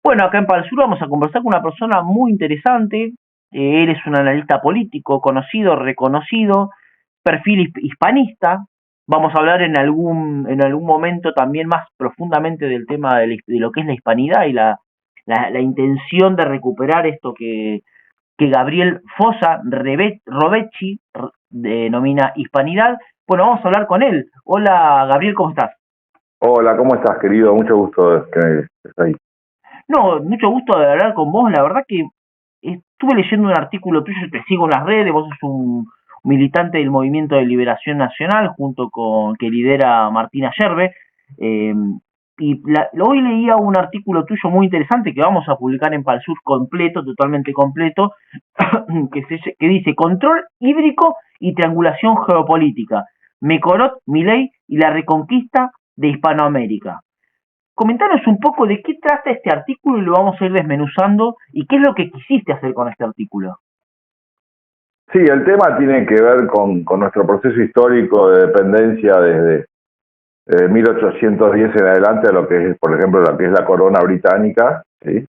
Bueno, acá en Palsur vamos a conversar con una persona muy interesante. Él es un analista político, conocido, reconocido, perfil hispanista. Vamos a hablar en algún momento también más profundamente del tema de lo que es la hispanidad y la intención de recuperar esto que Gabriel Fossa Rovecci denomina hispanidad. Bueno, vamos a hablar con él. Hola, Gabriel, ¿cómo estás? Hola, ¿cómo estás, querido? Mucho gusto que estés ahí. No, mucho gusto de hablar con vos. La verdad que estuve leyendo un artículo tuyo, te sigo en las redes, vos sos un militante del Movimiento de Liberación Nacional, junto con que lidera Martina Yerbe. eh, hoy leía un artículo tuyo muy interesante que vamos a publicar en Palsur completo, totalmente completo, que dice Control hídrico y triangulación geopolítica, Mecorot, Milei y la reconquista de Hispanoamérica. Comentanos un poco de qué trata este artículo y lo vamos a ir desmenuzando y qué es lo que quisiste hacer con este artículo. Sí, el tema tiene que ver con nuestro proceso histórico de dependencia desde 1810 en adelante a lo que es, por ejemplo, lo que es la corona británica, ¿sí?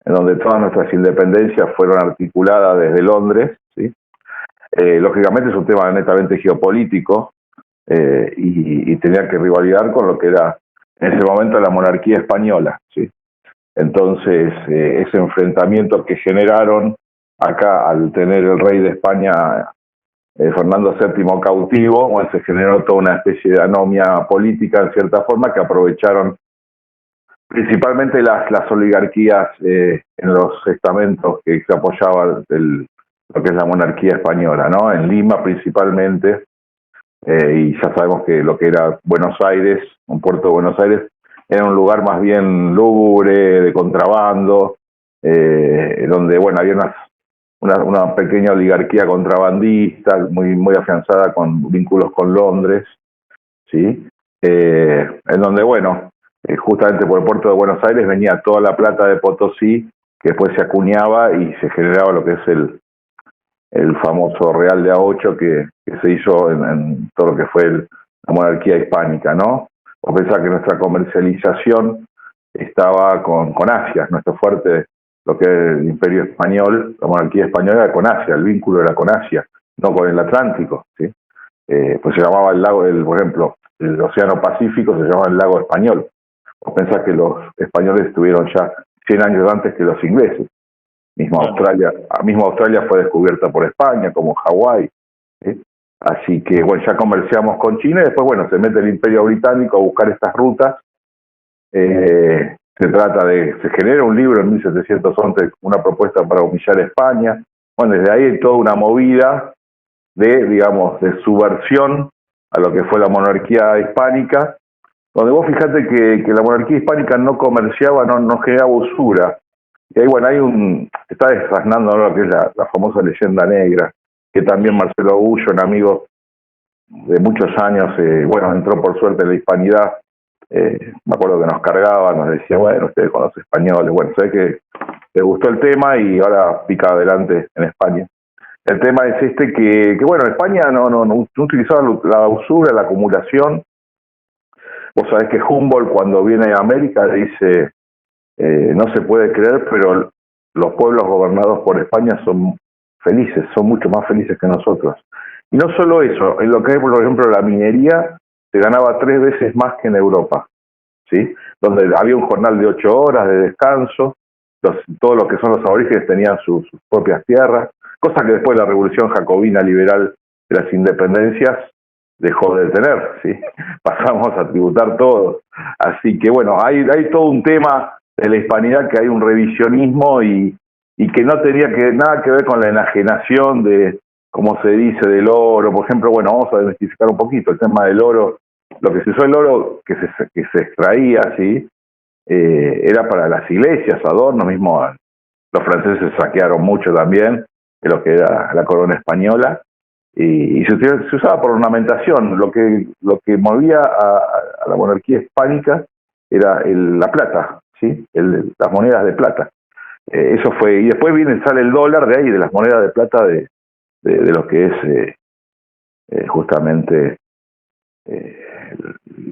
En donde todas nuestras independencias fueron articuladas desde Londres, ¿sí? Lógicamente es un tema netamente geopolítico y tenía que rivalidar con lo que era en ese momento la monarquía española, ¿sí? Entonces, ese enfrentamiento que generaron acá al tener el rey de España, Fernando VII, cautivo, bueno, se generó toda una especie de anomia política en cierta forma que aprovecharon principalmente las oligarquías en los estamentos que se apoyaban lo que es la monarquía española, ¿no? En Lima principalmente, y ya sabemos que lo que era Buenos Aires, un puerto de Buenos Aires, era un lugar más bien lúgubre, de contrabando, donde, bueno, había una pequeña oligarquía contrabandista, muy afianzada con vínculos con Londres, ¿sí? En donde, bueno, justamente por el puerto de Buenos Aires venía toda la plata de Potosí, que después se acuñaba y se generaba lo que es el famoso Real de A8 que se hizo en todo lo que fue la monarquía hispánica, ¿no? Vos pensás que nuestra comercialización estaba con Asia, nuestro fuerte, lo que es el imperio español, la monarquía española era con Asia, el vínculo era con Asia, no con el Atlántico, ¿sí? Pues se llamaba el lago, por ejemplo, el Océano Pacífico se llamaba el lago español. Vos pensás que los españoles estuvieron ya 100 años antes que los ingleses. Claro. Mismo Australia fue descubierta por España, como Hawái. ¿Sí? Así que, bueno, ya comerciamos con China y después, bueno, se mete el Imperio Británico a buscar estas rutas. Se genera un libro en 1711, una propuesta para humillar a España. Bueno, desde ahí hay toda una movida digamos, de subversión a lo que fue la monarquía hispánica, donde vos fijate que la monarquía hispánica no comerciaba, no generaba usura. Y ahí, bueno, está desasnando lo que es la famosa leyenda negra, que también Marcelo Ullo, un amigo de muchos años, bueno, entró por suerte en la hispanidad. Me acuerdo que nos cargaba, nos decía, bueno, ustedes con los españoles, bueno, sé que les gustó el tema y ahora pica adelante en España. El tema es que bueno, España no utilizaba la usura, la acumulación. Vos sabés que Humboldt cuando viene a América dice, no se puede creer, pero los pueblos gobernados por España son felices, son mucho más felices que nosotros. Y no solo eso, en lo que es, por ejemplo, la minería, se ganaba 3 veces más que en Europa, ¿sí? Donde había un jornal de 8 horas de descanso, todos los que son los aborígenes tenían sus propias tierras, cosa que después de la revolución jacobina liberal de las independencias dejó de tener, ¿sí? Pasamos a tributar todo. Así que bueno, hay todo un tema de la hispanidad que hay un revisionismo y que no tenía nada que ver con la enajenación de, como se dice, del oro. Por ejemplo, bueno, vamos a desmitificar un poquito el tema del oro. Lo que se usó el oro que se extraía, ¿sí? Era para las iglesias, adornos, mismo los franceses saquearon mucho también de lo que era la corona española y se usaba por ornamentación. Lo que movía a la monarquía hispánica era la plata, ¿sí? Las monedas de plata. Eso fue, y después sale el dólar de ahí, de las monedas de plata de lo que es justamente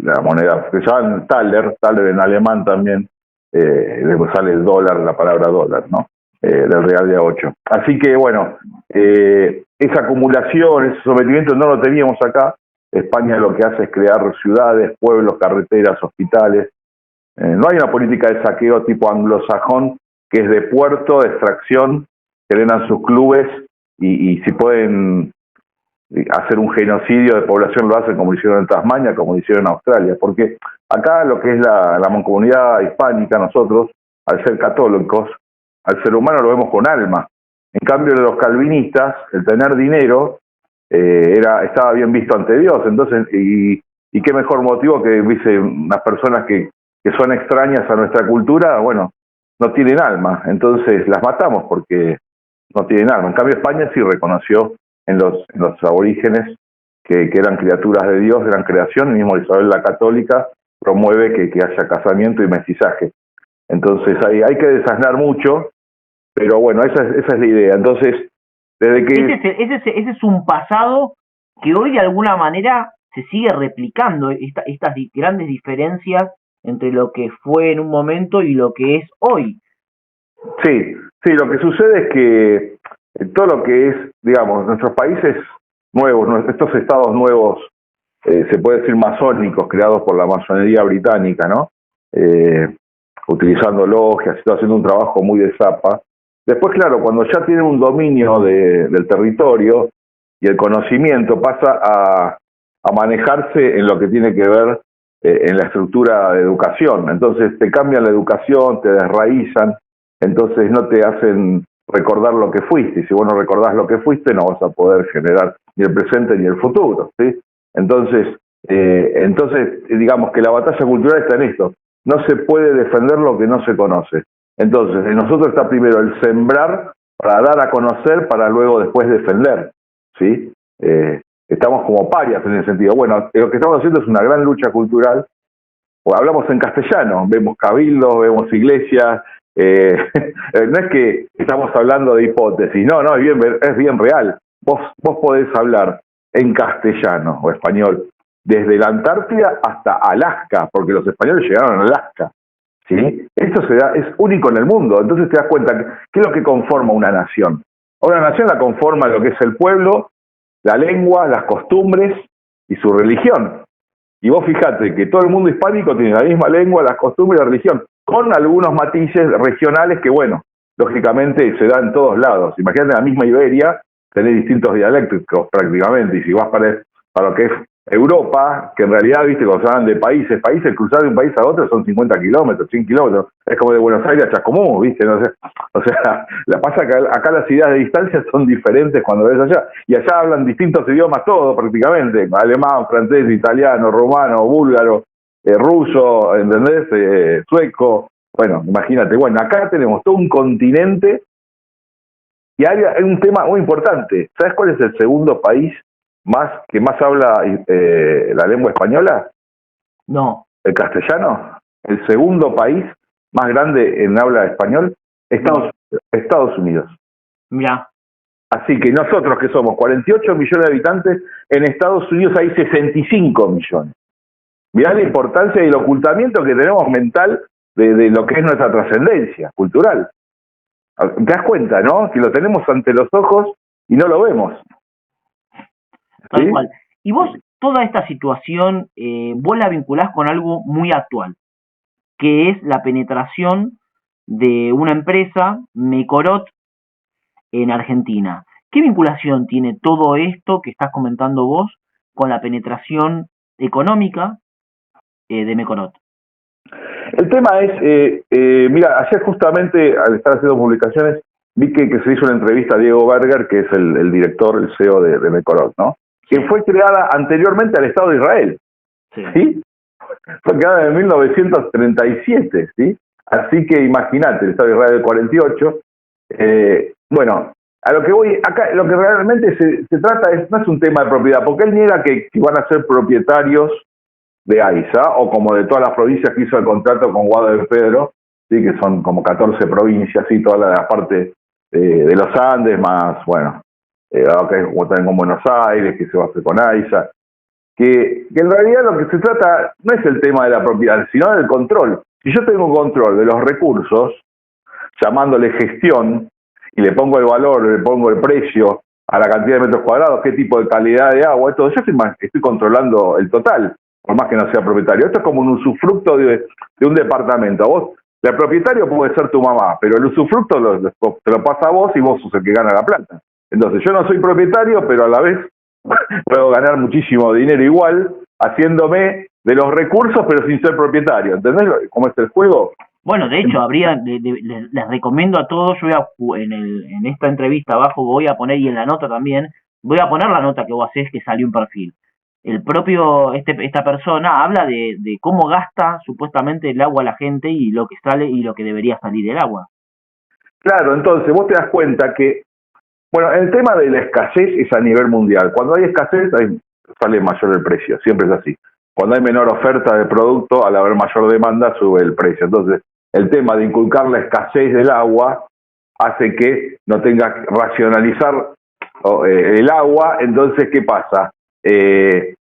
la moneda que se llaman Thaler en alemán también, después sale el dólar, la palabra dólar, ¿no? Del real de a 8. Así que, bueno, esa acumulación, ese sometimiento no lo teníamos acá. España lo que hace es crear ciudades, pueblos, carreteras, hospitales. No hay una política de saqueo tipo anglosajón, que es de puerto, de extracción, que llenan sus clubes y si pueden hacer un genocidio de población lo hacen, como lo hicieron en Tasmania, como lo hicieron en Australia. Porque acá lo que es la mancomunidad hispánica, nosotros, al ser católicos, al ser humano lo vemos con alma. En cambio, de los calvinistas, el tener dinero estaba bien visto ante Dios. Entonces, y qué mejor motivo que, dice, unas personas que son extrañas a nuestra cultura, bueno, no tienen alma. Entonces las matamos porque no tienen alma. En cambio, España sí reconoció en los aborígenes que eran criaturas de Dios, eran creación. El mismo Isabel la Católica promueve que haya casamiento y mestizaje. Entonces hay que desasnar mucho, pero bueno, esa es la idea. Entonces, desde que... Ese es un pasado que hoy de alguna manera se sigue replicando, estas grandes diferencias entre lo que fue en un momento y lo que es hoy. Sí, lo que sucede es que todo lo que es, digamos, nuestros países nuevos, estos estados nuevos, se puede decir masónicos, creados por la masonería británica, ¿no? Utilizando logias, está haciendo un trabajo muy de zapa. Después, claro, cuando ya tienen un dominio del territorio y el conocimiento, pasa a manejarse en lo que tiene que ver en la estructura de educación. Entonces te cambian la educación, te desraízan, entonces no te hacen recordar lo que fuiste. Y si vos no recordás lo que fuiste, no vas a poder generar ni el presente ni el futuro, ¿sí? Entonces, digamos que la batalla cultural está en esto. No se puede defender lo que no se conoce. Entonces, en nosotros está primero el sembrar para dar a conocer, para luego después defender, ¿sí? Estamos como parias en ese sentido. Bueno, lo que estamos haciendo es una gran lucha cultural. O hablamos en castellano, vemos cabildos, vemos iglesias. No es que estamos hablando de hipótesis, no, es bien real. Vos podés hablar en castellano o español desde la Antártida hasta Alaska, porque los españoles llegaron a Alaska, ¿sí? Esto es único en el mundo. Entonces te das cuenta qué es lo que conforma una nación. Una nación la conforma lo que es el pueblo, la lengua, las costumbres y su religión. Y vos fijate que todo el mundo hispánico tiene la misma lengua, las costumbres y la religión, con algunos matices regionales que, bueno, lógicamente se da en todos lados. Imagínate, en la misma Iberia tenés distintos dialectos prácticamente, y si vas para lo que es Europa, que en realidad, viste, cuando se hablan de países, cruzar de un país a otro son 50 kilómetros, 100 kilómetros, es como de Buenos Aires a Chascomús, viste, no sé, o sea, la pasa que acá las ideas de distancia son diferentes cuando ves allá, y allá hablan distintos idiomas todos prácticamente, alemán, francés, italiano, rumano, búlgaro, ruso, ¿entendés? Sueco, bueno, imagínate, bueno, acá tenemos todo un continente, y hay un tema muy importante. ¿Sabes cuál es el segundo país que más habla la lengua española? No. ¿El castellano? El segundo país más grande en habla español, Estados Unidos. Mira. Así que nosotros, que somos 48 millones de habitantes, en Estados Unidos hay 65 millones. Mirá la importancia y el ocultamiento que tenemos mental de lo que es nuestra trascendencia cultural. Te das cuenta, ¿no? Que lo tenemos ante los ojos y no lo vemos. Tal cual. Y vos, toda esta situación, vos la vinculás con algo muy actual, que es la penetración de una empresa, Mecorot, en Argentina. ¿Qué vinculación tiene todo esto que estás comentando vos con la penetración económica de Mecorot? El tema es, mira, ayer justamente al estar haciendo publicaciones vi que se hizo una entrevista a Diego Berger, que es el director, el CEO de Mecorot, ¿no? Sí. Que fue creada anteriormente al Estado de Israel, ¿sí? Fue creada en 1937, ¿sí? Así que imagínate, el Estado de Israel del 48. Bueno, a lo que voy, acá lo que realmente se trata no es un tema de propiedad, porque él niega que van a ser propietarios de AISA, o como de todas las provincias que hizo el contrato con Guado de Pedro, ¿sí? Que son como 14 provincias, ¿sí? Toda la parte de los Andes, más, bueno, acá también con Buenos Aires, que se va a hacer con AISA. que en realidad lo que se trata no es el tema de la propiedad, sino del control. Si yo tengo control de los recursos, llamándole gestión, y le pongo el valor, le pongo el precio a la cantidad de metros cuadrados, qué tipo de calidad de agua, esto, yo estoy controlando el total, por más que no sea propietario. Esto es como un usufructo de un departamento. Vos, el propietario puede ser tu mamá, pero el usufructo te lo pasa a vos y vos sos el que gana la plata. Entonces yo no soy propietario, pero a la vez puedo ganar muchísimo dinero igual, haciéndome de los recursos, pero sin ser propietario. ¿Entendés cómo es el juego? Bueno, de hecho, les recomiendo a todos, yo en esta entrevista abajo voy a poner, y en la nota también, voy a poner la nota que vos hacés que salió un perfil. El propio, esta persona habla de cómo gasta supuestamente el agua la gente y lo que sale y lo que debería salir del agua. Claro, entonces vos te das cuenta que, bueno, el tema de la escasez es a nivel mundial. Cuando hay escasez sale mayor el precio, siempre es así. Cuando hay menor oferta de producto, al haber mayor demanda, sube el precio. Entonces, el tema de inculcar la escasez del agua hace que no tengas que racionalizar el agua. Entonces, ¿qué pasa? Te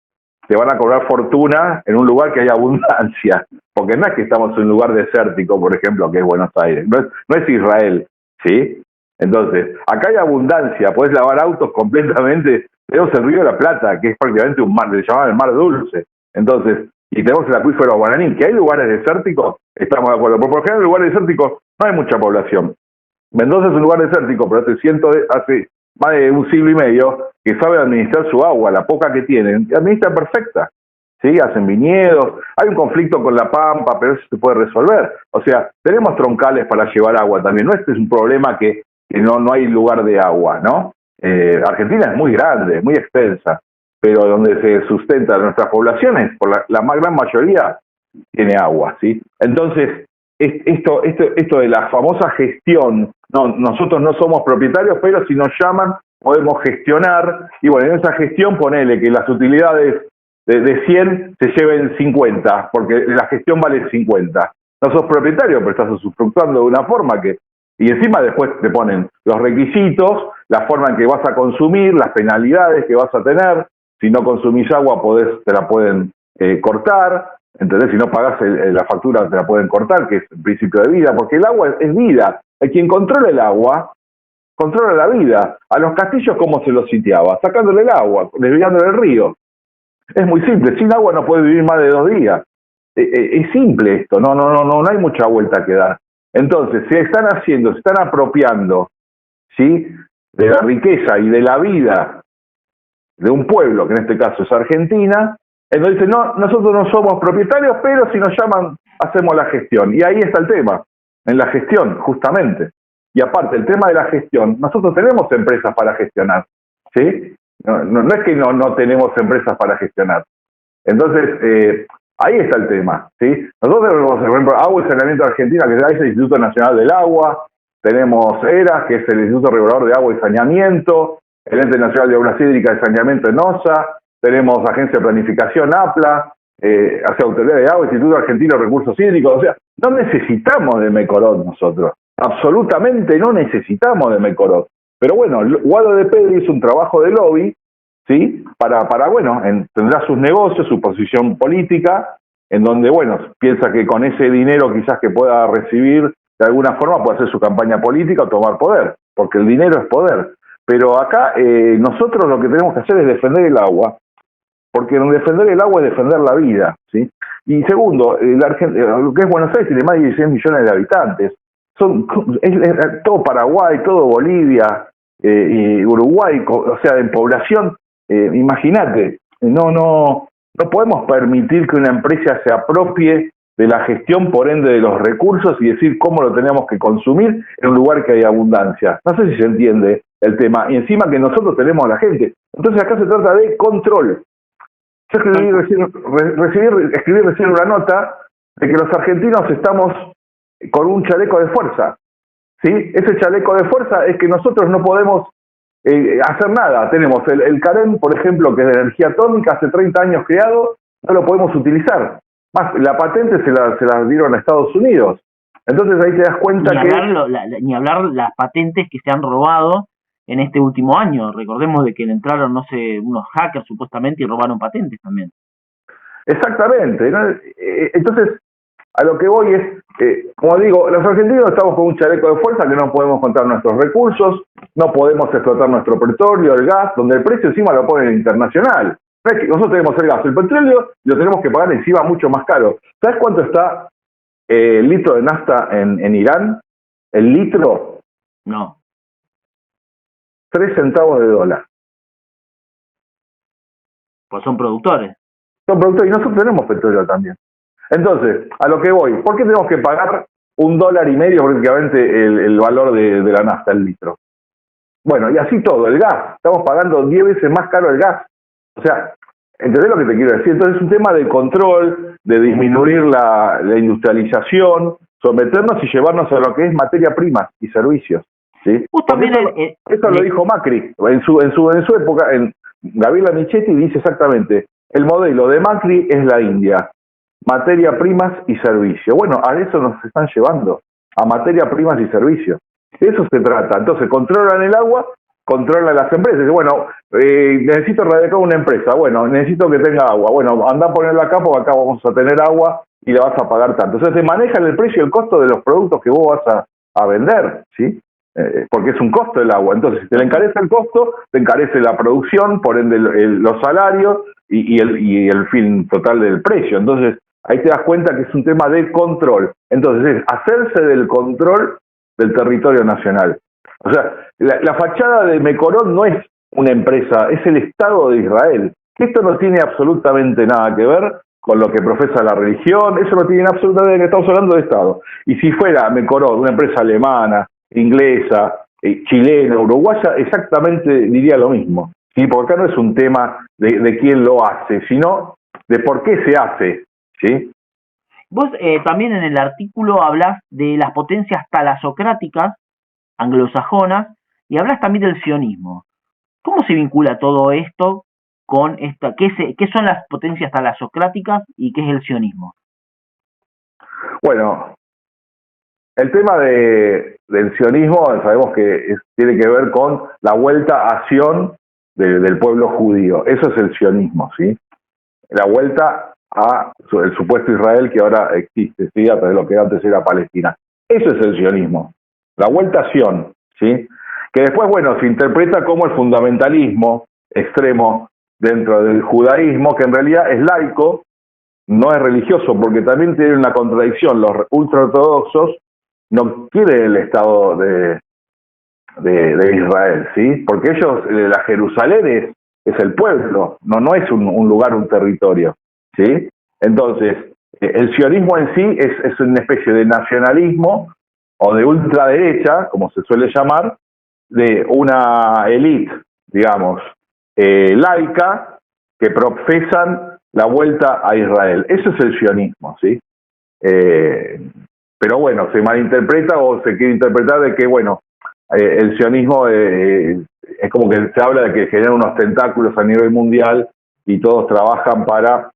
van a cobrar fortuna en un lugar que hay abundancia, porque no es que estamos en un lugar desértico, por ejemplo, que es Buenos Aires, no es Israel, ¿sí? Entonces, acá hay abundancia, podés lavar autos completamente. Tenemos el Río de la Plata, que es prácticamente un mar, le llamaban el Mar Dulce. Entonces, y tenemos el acuífero Guaraní, que hay lugares desérticos, estamos de acuerdo. Por ejemplo, en lugares desérticos no hay mucha población. Mendoza es un lugar desértico, pero hace más de un siglo y medio que sabe administrar su agua, la poca que tienen, administra perfecta. ¿Sí? Hacen viñedos, hay un conflicto con la Pampa, pero eso se puede resolver. O sea, tenemos troncales para llevar agua también. No, este es un problema que no hay lugar de agua, ¿no? Argentina es muy grande, muy extensa, pero donde se sustenta nuestras poblaciones, por la más gran mayoría, tiene agua, ¿sí? Entonces, esto de la famosa gestión, nosotros no somos propietarios, pero si nos llaman podemos gestionar, y bueno, en esa gestión ponele que las utilidades de 100 se lleven 50, porque la gestión vale 50. No sos propietario, pero estás usufructuando de una forma que... Y encima después te ponen los requisitos, la forma en que vas a consumir, las penalidades que vas a tener. Si no consumís agua te la pueden cortar, ¿entendés? Si no pagás la factura te la pueden cortar, que es el principio de vida, porque el agua es vida. Quien controla el agua, controla la vida. A los castillos, ¿cómo se los sitiaba? Sacándole el agua, desviándole el río. Es muy simple, sin agua no puede vivir más de 2 días. Es simple esto, no hay mucha vuelta que dar. Entonces, se están apropiando, ¿sí?, de la riqueza y de la vida de un pueblo, que en este caso es Argentina. Entonces dicen, no, nosotros no somos propietarios, pero si nos llaman, hacemos la gestión. Y ahí está el tema, en la gestión, justamente. Y aparte, el tema de la gestión, nosotros tenemos empresas para gestionar, ¿sí? No es que no tenemos empresas para gestionar. Entonces, ahí está el tema, ¿sí? Nosotros tenemos, por ejemplo, Agua y Saneamiento de Argentina, que es el Instituto Nacional del Agua. Tenemos ERAS, que es el Instituto Regulador de Agua y Saneamiento. El Ente Nacional de Obras Hídricas y Saneamiento en OSA. Tenemos Agencia de Planificación, APLA, Autoridad de Agua, Instituto Argentino de Recursos Hídricos. O sea, no necesitamos de Mecorot nosotros. Absolutamente no necesitamos de Mecorot. Pero bueno, Guado de Pedro hizo un trabajo de lobby, ¿sí? Para bueno, tendrá sus negocios, su posición política, en donde, bueno, piensa que con ese dinero quizás que pueda recibir, de alguna forma puede hacer su campaña política o tomar poder, porque el dinero es poder. Pero acá nosotros lo que tenemos que hacer es defender el agua, porque defender el agua es defender la vida, ¿sí? Y segundo, lo que es Buenos Aires tiene más de 16 millones de habitantes. Es todo Paraguay, todo Bolivia, y Uruguay, o sea, en población, imagínate, no podemos permitir que una empresa se apropie de la gestión, por ende, de los recursos y decir cómo lo tenemos que consumir en un lugar que hay abundancia. No sé si se entiende el tema. Y encima que nosotros tenemos a la gente. Entonces acá se trata de control. Yo escribí recién una nota de que los argentinos estamos con un chaleco de fuerza, ¿sí? Ese chaleco de fuerza es que nosotros no podemos hacer nada. Tenemos el CAREM, por ejemplo, que es de energía atómica, hace 30 años creado, no lo podemos utilizar. Más, la patente se la dieron a Estados Unidos. Entonces ahí te das cuenta ni hablar las patentes que se han robado en este último año. Recordemos de que le entraron, no sé, unos hackers supuestamente y robaron patentes también. Exactamente, ¿no? Entonces, a lo que voy es, como digo, los argentinos estamos con un chaleco de fuerza que no podemos contar nuestros recursos, no podemos explotar nuestro petróleo, el gas, donde el precio encima lo ponen internacional. No es que nosotros tenemos el gas, el petróleo lo tenemos que pagar encima mucho más caro. ¿Sabes cuánto está el litro de nafta en Irán? El litro, No. 3 centavos de dólar. Pues son productores. Son productores y nosotros tenemos petróleo también. Entonces, a lo que voy, ¿por qué tenemos que pagar $1.50 prácticamente el valor de la nafta, el litro? Bueno, y así todo, el gas, estamos pagando 10 veces más caro el gas. O sea, ¿entendés lo que te quiero decir? Entonces es un tema de control, de disminuir la industrialización, someternos y llevarnos a lo que es materia prima y servicios. ¿Sí? También eso lo dijo Macri en su época, Gabriela Michetti dice exactamente, el modelo de Macri es la India, materia primas y servicios. Bueno, a eso nos están llevando, a materia primas y servicios. De eso se trata. Entonces, controlan el agua, controlan las empresas. Bueno, necesito erradicar una empresa. Bueno, necesito que tenga agua. Bueno, anda a ponerla acá porque acá vamos a tener agua y la vas a pagar tanto. Entonces, te manejan el precio y el costo de los productos que vos vas a vender, ¿sí? Porque es un costo el agua. Entonces, si te le encarece el costo, te encarece la producción, por ende los salarios y el fin total del precio. Entonces, ahí te das cuenta que es un tema de control. Entonces, es hacerse del control del territorio nacional. O sea, la fachada de Mecorón no es una empresa, es el Estado de Israel. Esto no tiene absolutamente nada que ver con lo que profesa la religión, eso no tiene absolutamente que estamos hablando de Estado. Y si fuera Mecorón, una empresa alemana, inglesa, chilena, uruguaya, exactamente diría lo mismo. ¿Sí? Porque acá no es un tema de quién lo hace, sino de por qué se hace. ¿Sí? Vos también en el artículo hablas de las potencias talasocráticas anglosajonas y hablas también del sionismo. ¿Cómo se vincula todo esto con esta? ¿Qué son las potencias talasocráticas y qué es el sionismo? Bueno, el tema del sionismo sabemos que tiene que ver con la vuelta a Sion del pueblo judío. Eso es el sionismo, ¿sí? La vuelta a el supuesto Israel que ahora existe, ¿sí? A través de lo que antes era Palestina. Eso es el sionismo. La vuelta a Sion, ¿sí? Que después, bueno, se interpreta como el fundamentalismo extremo dentro del judaísmo, que en realidad es laico, no es religioso, porque también tiene una contradicción. Los ultraortodoxos no quieren el Estado de Israel, ¿sí? Porque ellos, la Jerusalén es el pueblo, no es un lugar, un territorio, ¿sí? Entonces, el sionismo en sí es una especie de nacionalismo o de ultraderecha, como se suele llamar, de una élite, digamos, laica, que profesan la vuelta a Israel. Eso es el sionismo, ¿sí? Pero bueno, se malinterpreta o se quiere interpretar de que, bueno, el sionismo es como que se habla de que genera unos tentáculos a nivel mundial y todos trabajan para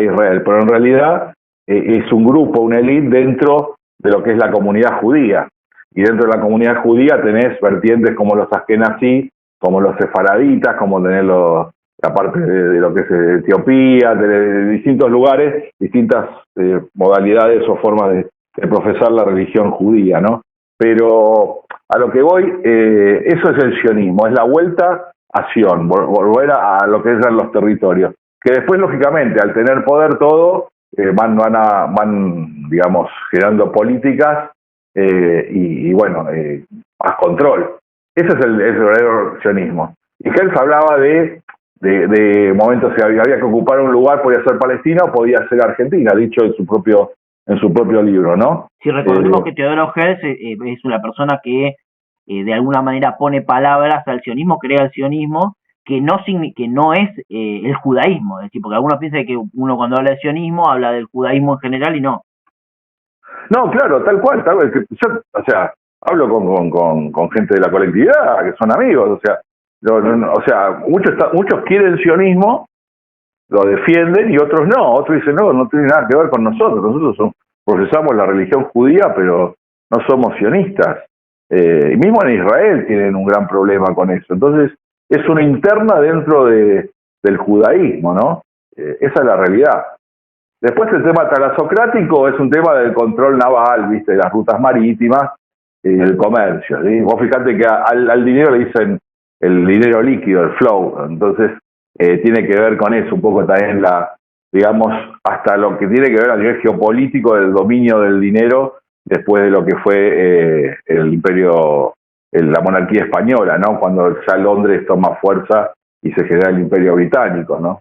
Israel, pero en realidad es un grupo, una élite dentro de lo que es la comunidad judía. Y dentro de la comunidad judía tenés vertientes como los askenazí, como los sefaraditas, como tenés la parte de lo que es Etiopía, de distintos lugares, distintas modalidades o formas de profesar la religión judía, ¿no? Pero a lo que voy, eso es el sionismo, es la vuelta a Sion, volver a lo que eran los territorios, que después, lógicamente, al tener poder todo, van, digamos, generando políticas y bueno, más control. Ese es el verdadero sionismo. Y Hels hablaba de momentos que había que ocupar un lugar, podía ser Palestina o podía ser Argentina, dicho en su propio libro, ¿no? Si recordemos que Teodoro Hels es una persona que de alguna manera pone palabras al sionismo, crea el sionismo, que no es el judaísmo, es decir, porque algunos piensan que uno cuando habla de sionismo habla del judaísmo en general y no. No, claro, tal cual. Yo, o sea, hablo con gente de la colectividad, que son amigos, o sea, muchos quieren el sionismo, lo defienden y otros no. Otros dicen, no tiene nada que ver con nosotros. Nosotros profesamos la religión judía, pero no somos sionistas. Y mismo en Israel tienen un gran problema con eso. Entonces, es una interna dentro del judaísmo, ¿no? Esa es la realidad. Después el tema talasocrático es un tema del control naval, ¿viste? De las rutas marítimas y el comercio, ¿sí? Vos fijate que al dinero le dicen el dinero líquido, el flow. Entonces, tiene que ver con eso, un poco también digamos, hasta lo que tiene que ver a nivel geopolítico del dominio del dinero después de lo que fue el imperio, la monarquía española, ¿no? Cuando ya Londres toma fuerza y se genera el imperio británico, ¿no?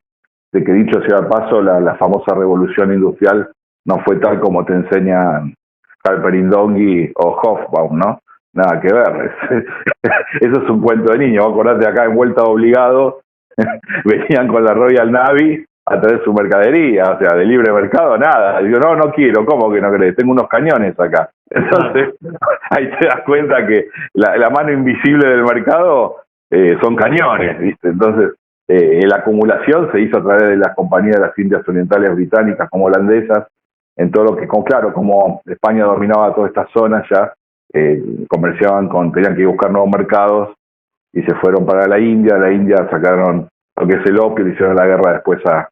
De que dicho sea de paso, la famosa revolución industrial no fue tal como te enseñan Harper Dongui o Hofbaum, ¿no? Nada que ver. Eso es un cuento de niño. Acordate acá en Vuelta Obligado, venían con la Royal Navy a traer su mercadería, o sea, de libre mercado, nada. Digo, no quiero, ¿cómo que no querés? Tengo unos cañones acá. Entonces, ahí te das cuenta que la mano invisible del mercado son cañones, ¿viste? Entonces, la acumulación se hizo a través de las compañías de las Indias Orientales británicas como holandesas, en todo lo que, claro, como España dominaba toda esta zona ya, comerciaban tenían que buscar nuevos mercados y se fueron para la India sacaron lo que es el opio, le hicieron la guerra después a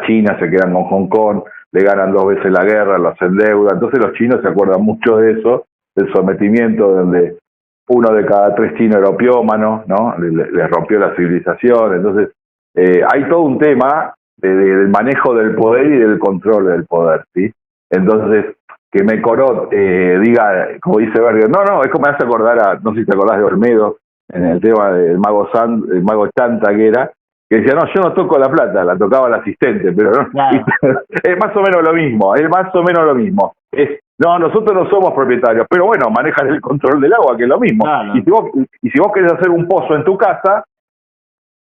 China, se quedan con Hong Kong, le ganan 2 veces la guerra, los endeudan. Entonces los chinos se acuerdan mucho de eso, del sometimiento, donde 1 de cada 3 chinos era opiómano, ¿no? Les rompió la civilización. Entonces hay todo un tema del manejo del poder y del control del poder, ¿sí? Entonces, que Mecorot diga, como dice Berger, no, es como me hace acordar no sé si te acordás de Olmedo, en el tema del mago Chanta, que decía, no, yo no toco la plata, la tocaba el asistente, pero no, Claro. es más o menos lo mismo, no, nosotros no somos propietarios, pero bueno, manejan el control del agua, que es lo mismo. Claro. Y si vos querés hacer un pozo en tu casa,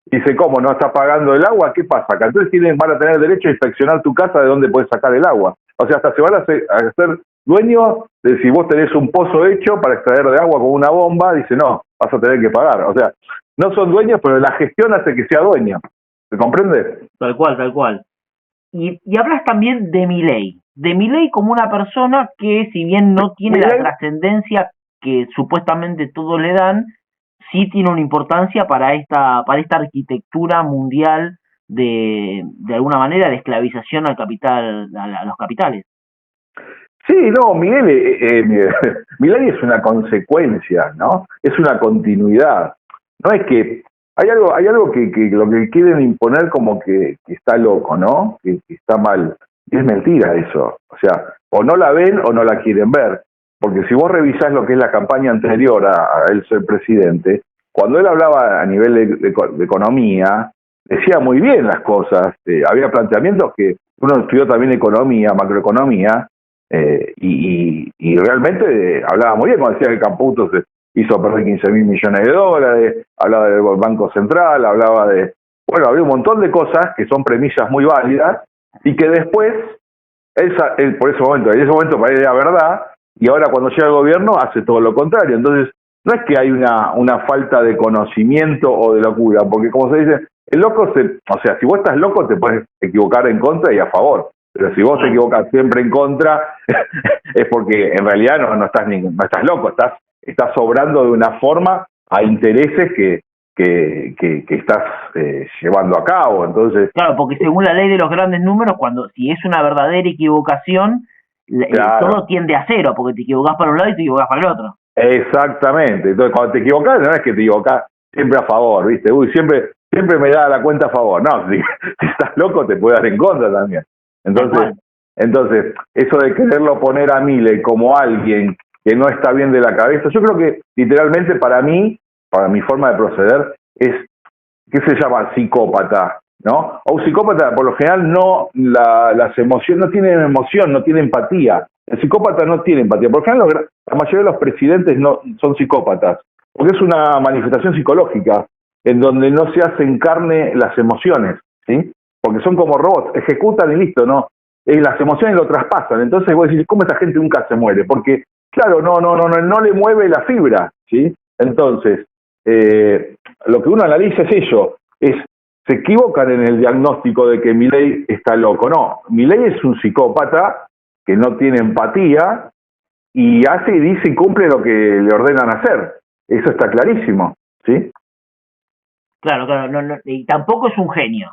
dice, ¿cómo? ¿No estás pagando el agua? ¿Qué pasa acá? Entonces van a tener derecho a inspeccionar tu casa de dónde puedes sacar el agua. O sea, hasta se van a hacer dueños de si vos tenés un pozo hecho para extraer de agua con una bomba, dice, no, vas a tener que pagar. O sea, no son dueños, pero la gestión hace que sea dueño. ¿Se comprende? Tal cual. Y hablas también de Milei como una persona que, si bien no tiene la trascendencia que supuestamente todos le dan, sí tiene una importancia para esta arquitectura mundial de alguna manera de esclavización al capital, a los capitales. Sí, no, Milei es una consecuencia, ¿no? Es una continuidad. No es que hay algo que lo que quieren imponer como que está loco, ¿no? Que está mal. Y es mentira eso. O sea, o no la ven o no la quieren ver. Porque si vos revisás lo que es la campaña anterior a él ser presidente, cuando él hablaba a nivel de economía, decía muy bien las cosas. Había planteamientos que uno estudió también economía, macroeconomía, y realmente hablaba muy bien, cuando decía que Caputo se hizo perder 15.000 millones de dólares, hablaba del Banco Central, había un montón de cosas que son premisas muy válidas y que después, él por ese momento para él era verdad, y ahora cuando llega al gobierno hace todo lo contrario. Entonces, no es que hay una falta de conocimiento o de locura, porque como se dice, el loco o sea, si vos estás loco te puedes equivocar en contra y a favor. Pero si vos te equivocas siempre en contra, es porque en realidad no estás loco, estás obrando de una forma a intereses que estás llevando a cabo. Entonces, claro, porque según la ley de los grandes números, si es una verdadera equivocación, claro, todo tiende a cero, porque te equivocás para un lado y te equivocás para el otro. Exactamente. Entonces, cuando te equivocás, no es que te equivocás siempre a favor, ¿viste? Siempre me da la cuenta a favor. No, si estás loco te puede dar en contra también. Entonces, eso de quererlo poner a Milei como alguien que no está bien de la cabeza, yo creo que literalmente para mi forma de proceder, es, ¿qué se llama? Psicópata, ¿no? O un psicópata, por lo general, las emociones, no tienen emoción, no tiene empatía. El psicópata no tiene empatía. Por lo general, la mayoría de los presidentes no son psicópatas, porque es una manifestación psicológica en donde no se hacen carne las emociones, ¿sí? Porque son como robots, ejecutan y listo, ¿no? Las emociones lo traspasan. Entonces vos decís, ¿cómo esta gente nunca se muere? Porque, claro, no le mueve la fibra, ¿sí? Entonces, lo que uno analiza es ello, se equivocan en el diagnóstico de que Milei está loco. No, Milei es un psicópata que no tiene empatía y hace y dice y cumple lo que le ordenan hacer. Eso está clarísimo, ¿sí? Claro, claro, no, y tampoco es un genio.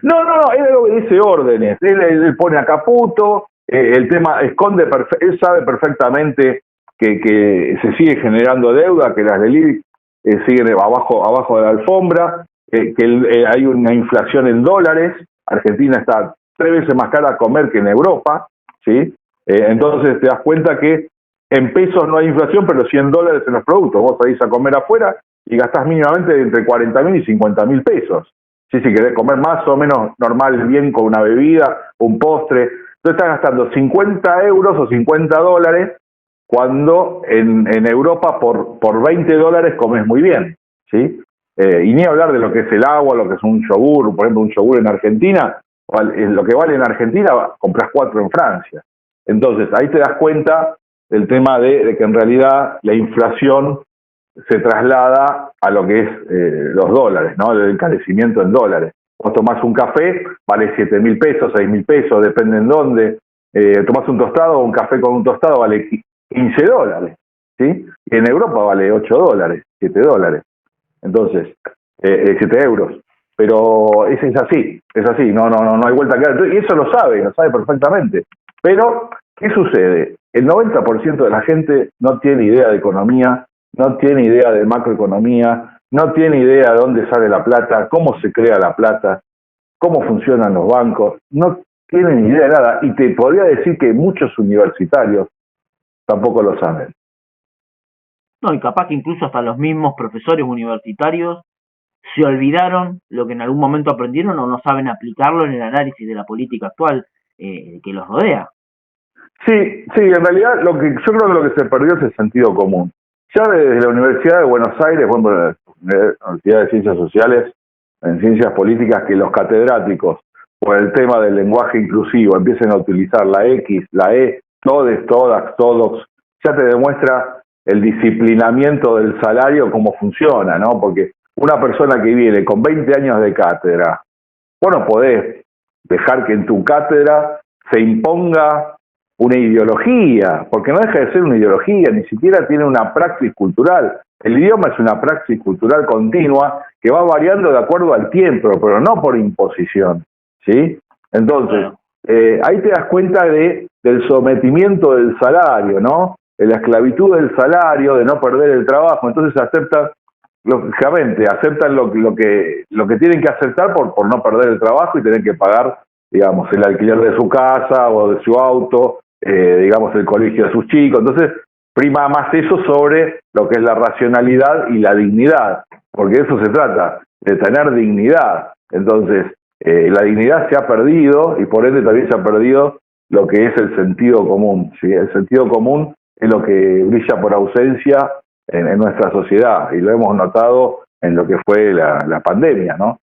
No, él obedece órdenes, él pone a Caputo, el tema esconde, él sabe perfectamente que se sigue generando deuda, que las del IBI siguen abajo de la alfombra, hay una inflación en dólares, Argentina está 3 veces más cara a comer que en Europa, ¿sí? Entonces te das cuenta que en pesos no hay inflación, pero sí en dólares en los productos. Vos salís a comer afuera y gastás mínimamente entre 40.000 y 50.000 pesos. Sí, si querés comer más o menos normal, bien con una bebida, un postre, tú estás gastando 50 euros o 50 dólares cuando en Europa por 20 dólares comes muy bien, ¿sí? Y ni hablar de lo que es el agua, lo que es un yogur, por ejemplo, un yogur en Argentina, lo que vale en Argentina, compras 4 en Francia. Entonces, ahí te das cuenta del tema de que en realidad la inflación se traslada a lo que es los dólares, ¿no? El encarecimiento en dólares. Vos tomás un café, vale 7.000 pesos, 6.000 pesos, depende en dónde. Tomás un tostado, un café con un tostado vale 15 dólares, ¿sí? Y en Europa vale 8 dólares, 7 dólares. Entonces, 7 euros. Pero es así, no hay vuelta que dar. Y eso lo sabe perfectamente. Pero, ¿qué sucede? El 90% de la gente no tiene idea de economía, no tiene idea de macroeconomía, no tiene idea de dónde sale la plata, cómo se crea la plata, cómo funcionan los bancos, no tienen idea de nada. Y te podría decir que muchos universitarios tampoco lo saben. No, y capaz que incluso hasta los mismos profesores universitarios se olvidaron lo que en algún momento aprendieron o no saben aplicarlo en el análisis de la política actual que los rodea. Sí, en realidad yo creo que lo que se perdió es el sentido común. Ya desde la Universidad de Buenos Aires, bueno, la Universidad de Ciencias Sociales, en Ciencias Políticas, que los catedráticos, por el tema del lenguaje inclusivo, empiecen a utilizar la X, la E, todes, todas, todos, ya te demuestra el disciplinamiento del salario, cómo funciona, ¿no? Porque una persona que viene con 20 años de cátedra, vos no podés dejar que en tu cátedra se imponga una ideología, porque no deja de ser una ideología, ni siquiera tiene una praxis cultural. El idioma es una praxis cultural continua que va variando de acuerdo al tiempo, pero no por imposición, ¿sí? Entonces, ahí te das cuenta del sometimiento del salario, ¿no? De la esclavitud del salario, de no perder el trabajo. Entonces aceptan, lógicamente, aceptan lo que tienen que aceptar por no perder el trabajo y tener que pagar, digamos, el alquiler de su casa o de su auto, digamos, el colegio de sus chicos. Entonces, prima más eso sobre lo que es la racionalidad y la dignidad, porque de eso se trata, de tener dignidad. Entonces, la dignidad se ha perdido y por ende también se ha perdido lo que es el sentido común, ¿sí? El sentido común es lo que brilla por ausencia en nuestra sociedad y lo hemos notado en lo que fue la pandemia, ¿no?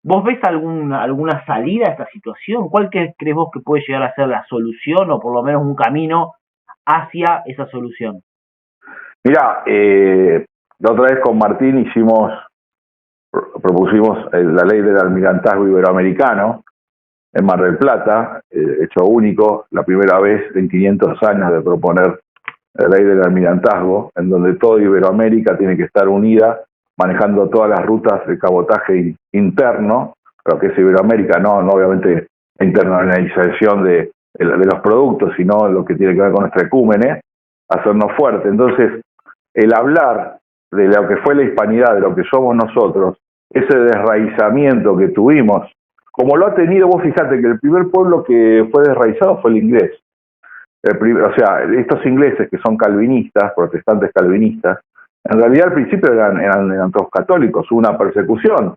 ¿Vos ves alguna salida a esta situación? ¿Cuál crees vos que puede llegar a ser la solución o por lo menos un camino hacia esa solución? Mirá, la otra vez con Martín propusimos la ley del almirantazgo iberoamericano en Mar del Plata, hecho único, la primera vez en 500 años de proponer la ley del almirantazgo, en donde toda Iberoamérica tiene que estar unida, manejando todas las rutas de cabotaje interno, lo que es Iberoamérica, no obviamente la internacionalización de los productos, sino lo que tiene que ver con nuestra ecúmene, hacernos fuerte. Entonces, el hablar de lo que fue la hispanidad, de lo que somos nosotros, ese desraizamiento que tuvimos, como lo ha tenido, vos fijate que el primer pueblo que fue desraizado fue el inglés. O sea, estos ingleses que son calvinistas, protestantes calvinistas, en realidad al principio eran todos católicos, hubo una persecución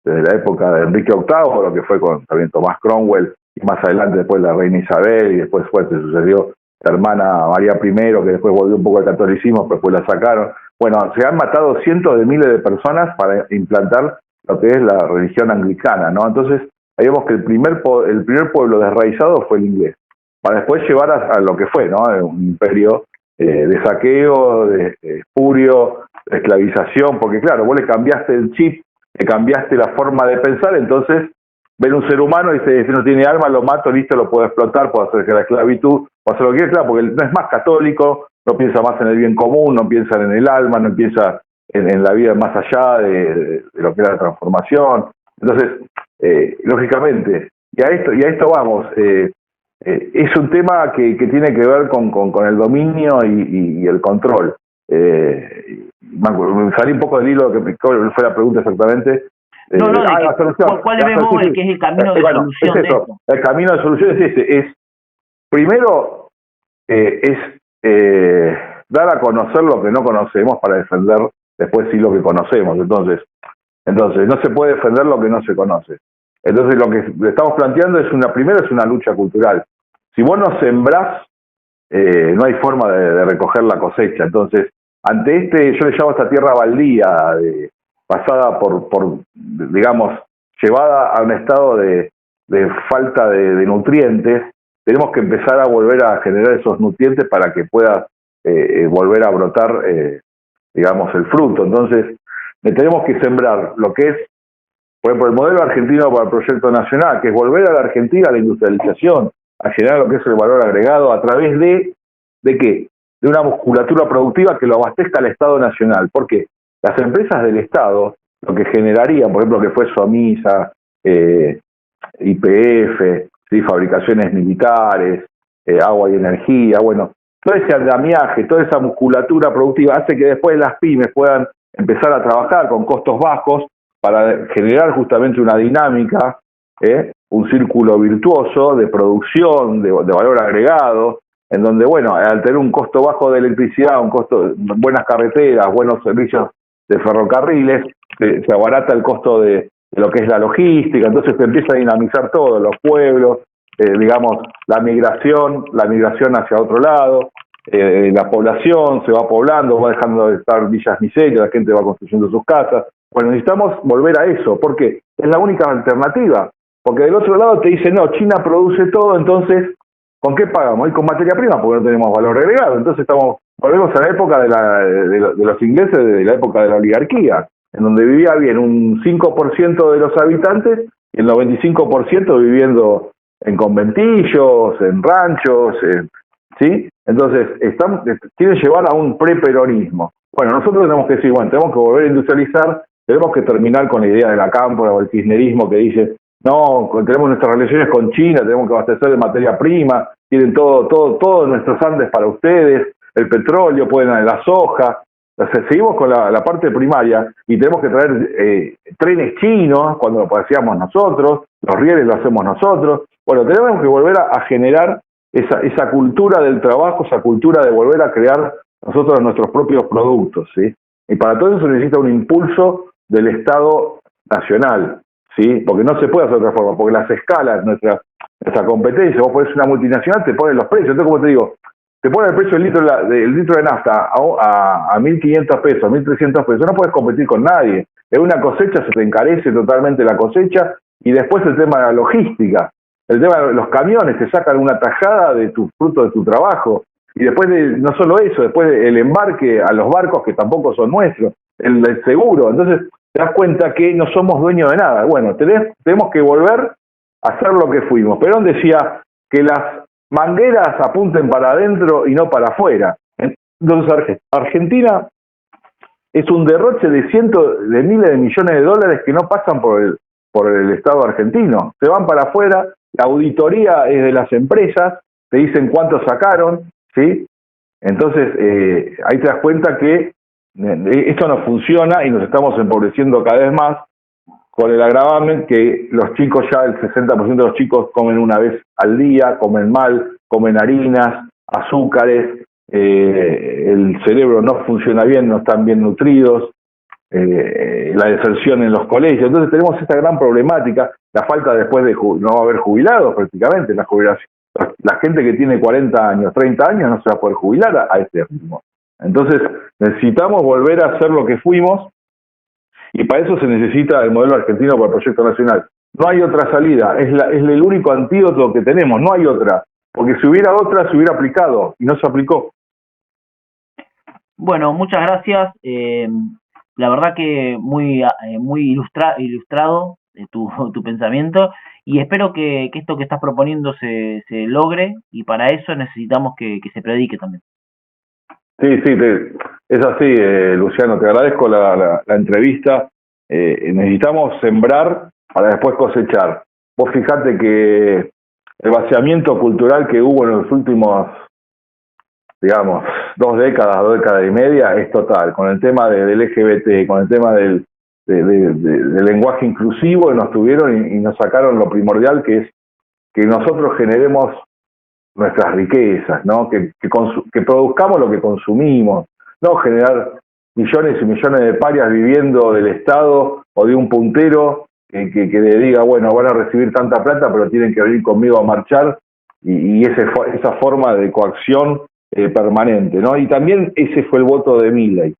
desde la época de Enrique VIII, lo que fue con también Tomás Cromwell, y más adelante después la reina Isabel, y después se sucedió la hermana María I, que después volvió un poco al catolicismo, pero después la sacaron. Bueno, se han matado cientos de miles de personas para implantar lo que es la religión anglicana, ¿no? Entonces, ahí vemos que el primer pueblo desraizado fue el inglés, para después llevar a lo que fue, ¿no? Un imperio de saqueo, de espurio, de esclavización, porque claro, vos le cambiaste el chip, le cambiaste la forma de pensar, entonces ven un ser humano y dice, este no tiene alma, lo mato, listo, lo puedo explotar, puedo hacer que la esclavitud, puedo hacer lo que quiera, claro, porque no es más católico, no piensa más en el bien común, no piensa en el alma, no piensa en la vida más allá de lo que era la transformación. Entonces, lógicamente, y a esto vamos, es un tema que tiene que ver con el dominio y el control. Me salí un poco del hilo, ¿cuál fue la pregunta exactamente? La solución. ¿Cuál vemos que es el camino de solución de esto? El camino de solución es ese, primero, dar a conocer lo que no conocemos para defender después sí lo que conocemos. Entonces no se puede defender lo que no se conoce. Entonces lo que estamos planteando primero es una lucha cultural. Si vos no sembrás, no hay forma de recoger la cosecha. Entonces, ante yo le llamo esta tierra baldía, pasada por digamos, llevada a un estado de falta de nutrientes, tenemos que empezar a volver a generar esos nutrientes para que pueda volver a brotar, digamos, el fruto. Entonces, tenemos que sembrar lo que es, por ejemplo, el modelo argentino para el proyecto nacional, que es volver a la Argentina a la industrialización, a generar lo que es el valor agregado a través ¿de qué? De una musculatura productiva que lo abastezca al Estado Nacional. Porque las empresas del Estado, lo que generarían, por ejemplo, que fue Somisa, YPF, ¿sí? Fabricaciones militares, agua y energía, bueno, todo ese andamiaje, toda esa musculatura productiva hace que después las pymes puedan empezar a trabajar con costos bajos para generar justamente una dinámica, un círculo virtuoso de producción, de valor agregado, en donde, bueno, al tener un costo bajo de electricidad, buenas carreteras, buenos servicios de ferrocarriles, se abarata el costo de lo que es la logística, entonces se empieza a dinamizar todo, los pueblos, digamos, la migración hacia otro lado, la población se va poblando, va dejando de estar villas miserias, la gente va construyendo sus casas. Bueno, necesitamos volver a eso, porque es la única alternativa, porque del otro lado te dicen, no, China produce todo, entonces, ¿con qué pagamos? Y con materia prima, porque no tenemos valor agregado. Entonces volvemos a la época de los ingleses, de la época de la oligarquía, en donde vivía bien un 5% de los habitantes y el 95% viviendo en conventillos, en ranchos, ¿sí? Entonces, quieren llevar a un preperonismo. Bueno, nosotros tenemos que decir, bueno, tenemos que volver a industrializar, tenemos que terminar con la idea de la cámpora o el kirchnerismo que dice, no, tenemos nuestras relaciones con China, tenemos que abastecer de materia prima, tienen todo nuestros Andes para ustedes, el petróleo, pueden la soja. Entonces, seguimos con la parte primaria y tenemos que traer trenes chinos cuando lo hacíamos nosotros, los rieles lo hacemos nosotros. Bueno, tenemos que volver a generar esa cultura del trabajo, esa cultura de volver a crear nosotros nuestros propios productos, ¿sí? Y para todo eso se necesita un impulso del Estado nacional, ¿sí? Porque no se puede hacer de otra forma, porque las escalas, nuestra competencia, vos ponés una multinacional, te ponen los precios. Entonces, como te digo, te ponen el precio del litro de nafta a 1.500 pesos, 1.300 pesos, no puedes competir con nadie. En una cosecha se te encarece totalmente la cosecha, y después el tema de la logística, el tema de los camiones, te sacan una tajada de tu fruto de tu trabajo, y después no solo eso, después el embarque a los barcos que tampoco son nuestros, el seguro. Entonces te das cuenta que no somos dueños de nada. Bueno, tenemos que volver a hacer lo que fuimos. Perón decía que las mangueras apunten para adentro y no para afuera. Entonces Argentina es un derroche de cientos de miles de millones de dólares que no pasan por el Estado argentino, se van para afuera. La auditoría es de las empresas, te dicen cuánto sacaron, ¿sí? Entonces ahí te das cuenta que esto no funciona y nos estamos empobreciendo cada vez más, con el agravante que los chicos, ya el 60% de los chicos comen una vez al día, comen mal, comen harinas, azúcares, el cerebro no funciona bien, no están bien nutridos, la deserción en los colegios. Entonces tenemos esta gran problemática, la falta después de no haber jubilados prácticamente, la jubilación. La gente que tiene 40 años, 30 años no se va a poder jubilar a este ritmo. Entonces necesitamos volver a hacer lo que fuimos, y para eso se necesita el modelo argentino para el proyecto nacional. No hay otra salida, es el único antídoto que tenemos, no hay otra, porque si hubiera otra se hubiera aplicado y no se aplicó. Bueno, muchas gracias. La verdad que muy ilustrado tu pensamiento, y espero que esto que estás proponiendo se logre, y para eso necesitamos que se predique también. Sí, sí, es así, Luciano, te agradezco la entrevista. Necesitamos sembrar para después cosechar. Vos fijate que el vaciamiento cultural que hubo en los últimos, digamos, 2 décadas y media es total, con el tema del LGBT, con el tema del lenguaje inclusivo, nos tuvieron y nos sacaron lo primordial, que es que nosotros generemos nuestras riquezas, ¿no? Que produzcamos lo que consumimos, no generar millones y millones de parias viviendo del Estado o de un puntero que le diga, bueno, van a recibir tanta plata, pero tienen que venir conmigo a marchar, y esa forma de coacción permanente, ¿no? Y también ese fue el voto de Milei.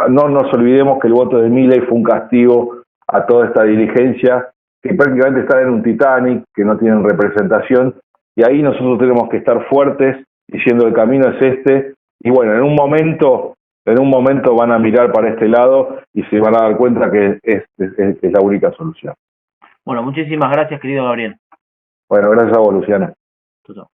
No nos olvidemos que el voto de Milei fue un castigo a toda esta dirigencia que prácticamente está en un Titanic, que no tienen representación, y ahí nosotros tenemos que estar fuertes diciendo el camino es este, y bueno, en un momento van a mirar para este lado y se van a dar cuenta que es la única solución. Bueno, muchísimas gracias, querido Gabriel. Bueno, gracias a vos, Luciana. Chau, chau.